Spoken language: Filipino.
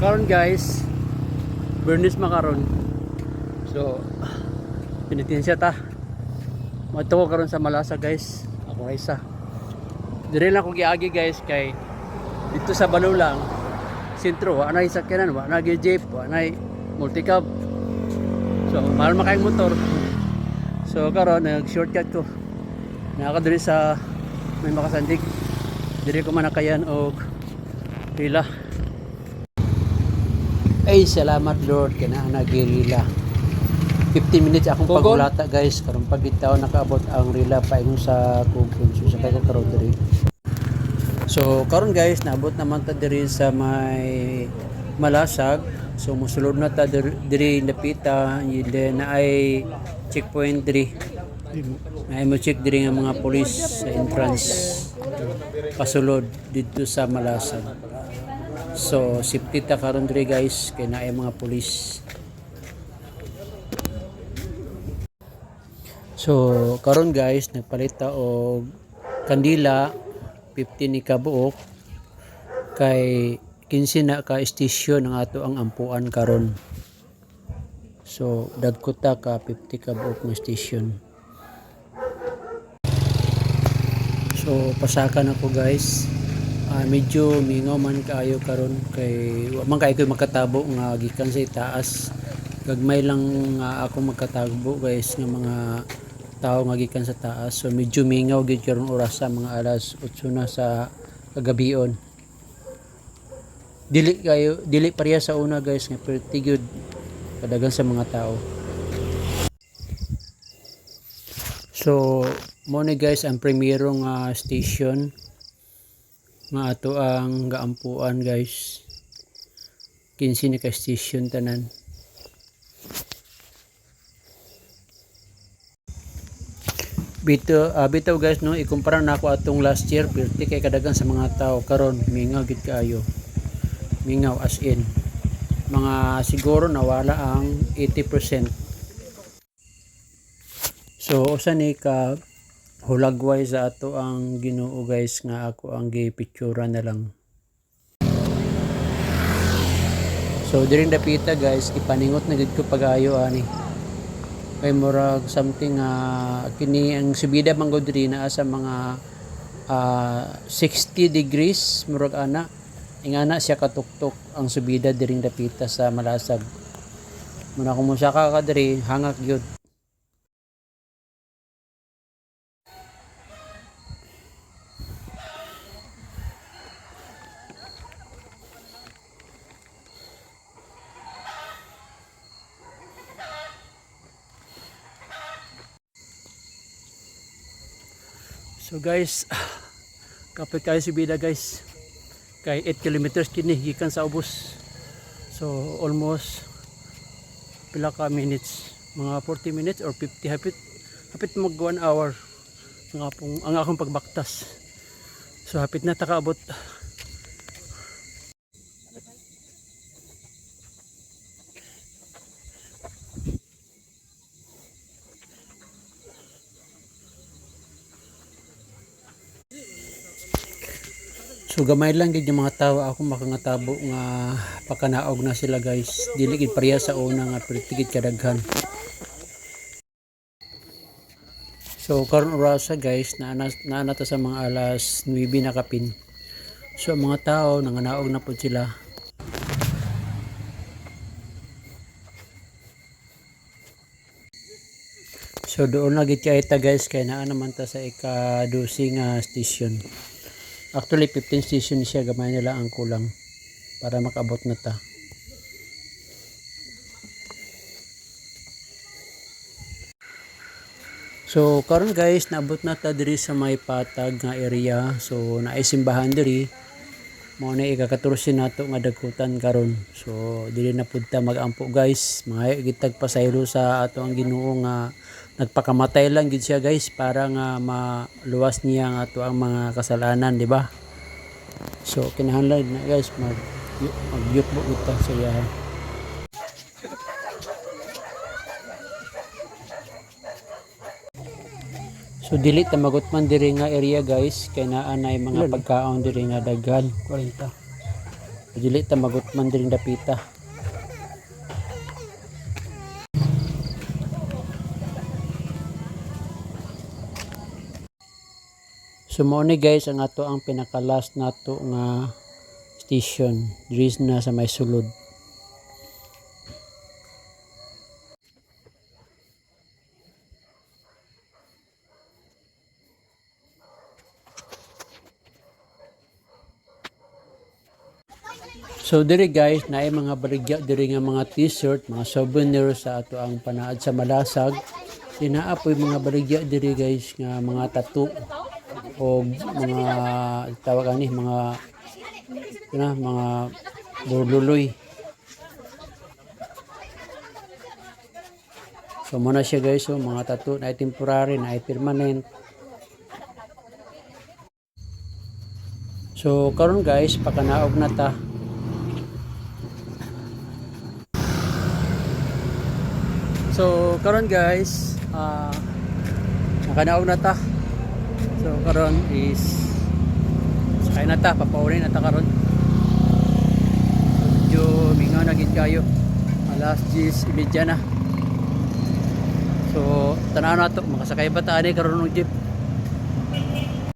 karon guys, Bernis makaron. So pinitinsya ta. Mato ko karon sa Malasa guys. Ako isa. Dire lang ko giagi guys kay dito sa Balulang sentro, wa na sakyanan, wa na jeep, wa na multicab. So mahal makayong motor. So karon nag-shortcut ko. Nakadiri sa may makasandig. Dire ko manakayan og pila. Ay salamat Lord kana nagirila. 15 minutes akong pagulata guys karon pagitaw nakaabot ang rila paingon sa Kugon so sa kay karon diri. So karon guys naabot naman ta diri sa may Malasag. So mosulod na ta diri napita then na ay checkpoint diri. Ay mo check diri nga mga pulis sa entrance pasulod dito sa Malasag. So safety ta karon diri guys kay naay mga pulis. So karon guys nagpalit ta og kandila 15 ni kabuok kay 15 na ka station ang ato ang ampuan karon. So dagko ta ka 50 kabuok nga station. So pasakan ako guys. Medyo mingaw man kaayo karon kay wa man kay ko makatabo nga gikan sa itaas. Gagmay lang ako magkatabo guys nga mga tao nga gikan sa taas. So medyo mingaw gid karon oras sa mga alas 8 na sa kagabion. Dili pareha sa una guys nga pretty good kadagan sa mga tao. So mo ni guys ang primero nga station nga ato ang gaampuan guys. 15 na ka station tanan. Bitaw guys no ikumpara na ako atong last year perti kay kadagan sa mga tao karon mingaw gid kaayo. Mingaw as in mga siguro nawala ang 80%. So usa ni ka hulagway sa ato ang Ginoo guys nga ako ang gipictura na lang. So diri dapita guys ipaningot na gid ko pagayo ani. Kay murag something kini ang subida man gud diri naa sa mga 60 degrees murag ana. Ingana siya katuktok ang subida diri dapita sa Malasag. Muna ko mo siya ka diri hangak gyud. So guys, kapit kayo subida guys. Kay 8 kilometers kini gikan sa ubos. So almost pila ka minutes, mga 40 minutes or 50 hapit mag 1 hour ang akong pagbaktas. So hapit na takaabot. So gamay lang gid yung mga tao ako makangatabo nga pakanaog na sila guys. Dili gid pareha sa una nga pertigid kadaghan. So karon orasa guys naana ta sa mga alas 9 na kapin. So mga tao nanganaog na pud sila. So doon na gid kay ta guys kay naa naman ta sa ika-12 nga station. Actually 15 station siya gamay nila ang kulang para makabot na ta. So karon guys naabot na ta diri sa may patag nga area. So naay simbahan diri. Mao na ika-14 nato nga dagkutan karon. So dili na pud ta magampo guys. Mga gitag pasaylo sa ato ang Ginoo nga nagpakamatay lang gid siya guys para nga maluwas niya ang ato ang mga kasalanan, di ba? So kinahanglan na guys magyutbo kita sa iya. So dili ta magot man diri nga area guys kay naa nay mga pagkaon diri nga daghan 40. dili ta magutman diri dapita. So mao ni guys ang ato ang pinaka last nato nga station diri na sa may sulod. So diri guys naay mga baligya diri nga mga t-shirt, mga souvenir sa ato ang panaad sa Malasag. Dinaapoy mga baligya diri guys nga mga tattoo o mga tawag ani mga mga burluloy. So muna siya guys, so mga tattoo na temporary na permanent. So karon guys pakanaog na ta. So karon guys, nakanaog na ta. So karon is sakay na ta, papaurin na ta karon. So medyo mingaw na gid kayo. Alas 10:30 na. So tanaw na to, makasakay ba ta ani karon og jeep?